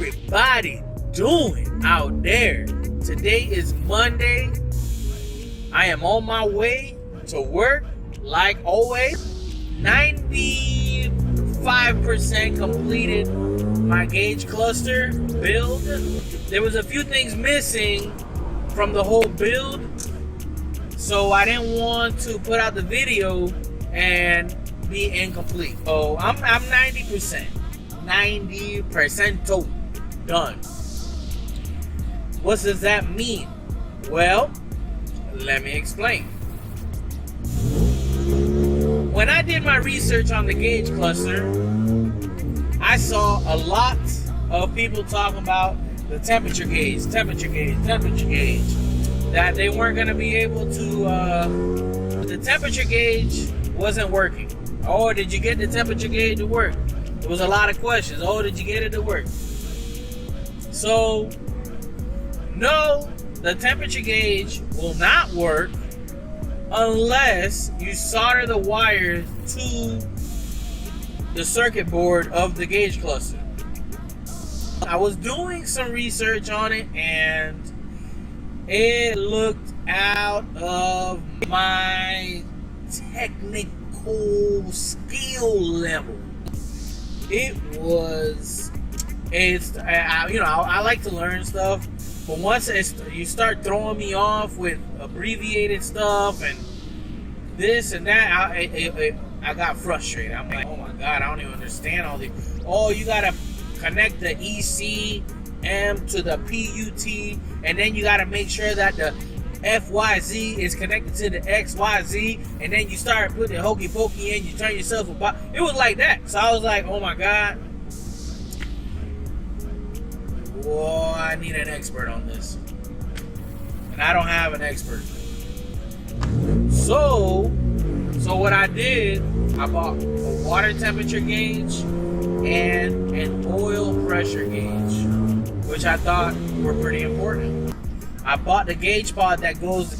everybody doing out there? Today is Monday. I am on my way to work like always. 95% completed my gauge cluster build. There was a few things missing from the whole build, so I didn't want to put out the video and be incomplete. So I'm 90% done. What does that mean? Well, let me explain. When I did my research on the gauge cluster, I saw a lot of people talking about the temperature gauge, that they weren't going to be able to, the temperature gauge wasn't working. Oh, did you get the temperature gauge to work? There was a lot of questions. Oh, did you get it to work? So, no, the temperature gauge will not work unless you solder the wires to the circuit board of the gauge cluster. I was doing some research on it and it looked out of my technical skill level. I like to learn stuff, but once you start throwing me off with abbreviated stuff and this and that, I got frustrated. I'm like, oh my God, I don't even understand all these. Oh, you gotta connect the ECM to the PUT, and then you gotta make sure that the FYZ is connected to the XYZ, and then you start putting the hokey pokey in, you turn yourself about. It was like that. So I was like, oh my God. Whoa, I need an expert on this. And I don't have an expert. So what I did, I bought a water temperature gauge and an oil pressure gauge, which I thought were pretty important. I bought the gauge pod that goes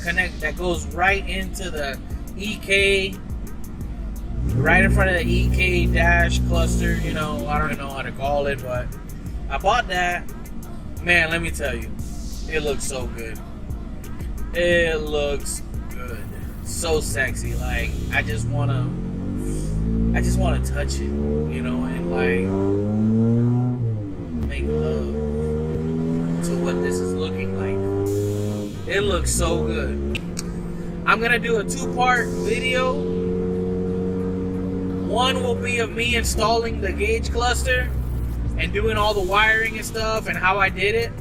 right into the EK, right in front of the EK dash cluster. I don't even know how to call it, but I bought that. Man, let me tell you, it looks so good. It looks good, so sexy. Like I just wanna touch it, and like make love to what this is looking like. It looks so good. I'm gonna do a 2-part video. One will be of me installing the gauge cluster and doing all the wiring and stuff and how I did it.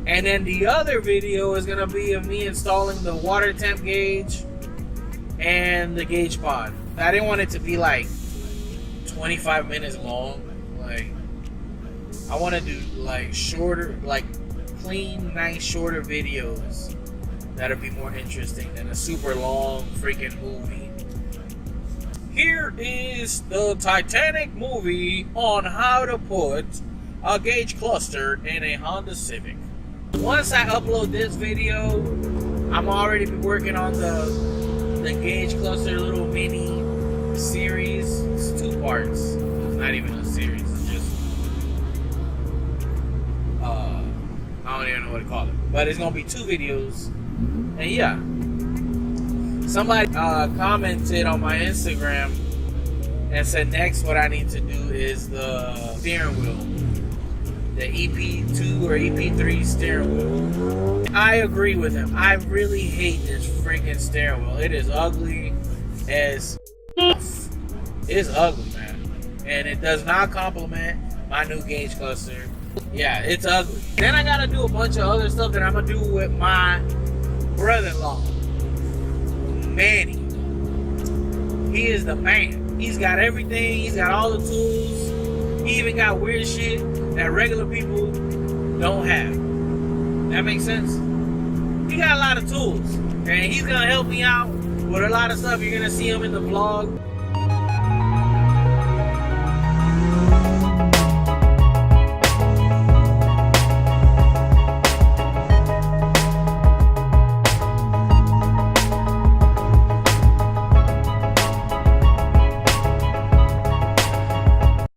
And then the other video is gonna be of me installing the water temp gauge and the gauge pod. I didn't want it to be like 25 minutes long. Like, I want to do like shorter, like clean, nice, shorter videos that'll be more interesting than a super long freaking movie. Here is the Titanic movie on how to put a gauge cluster in a Honda Civic. Once I upload this video, I'm already working on the gauge cluster little mini series. It's 2 parts. It's not even a series. It's just I don't even know what to call it. But it's gonna be 2 videos. And yeah, somebody commented on my Instagram and said next what I need to do is the steering wheel, the EP2 or EP3 steering wheel. I agree with him. I really hate this freaking steering wheel. It is ugly as it's ugly, man, and it does not complement my new gauge cluster. Yeah, it's ugly. Then I gotta do a bunch of other stuff that I'm gonna do with my brother-in-law, Manny. He is the man. He's got everything. He's got all the tools. He even got weird shit that regular people don't have. That makes sense? He got a lot of tools, and he's gonna help me out with a lot of stuff. You're gonna see him in the vlog.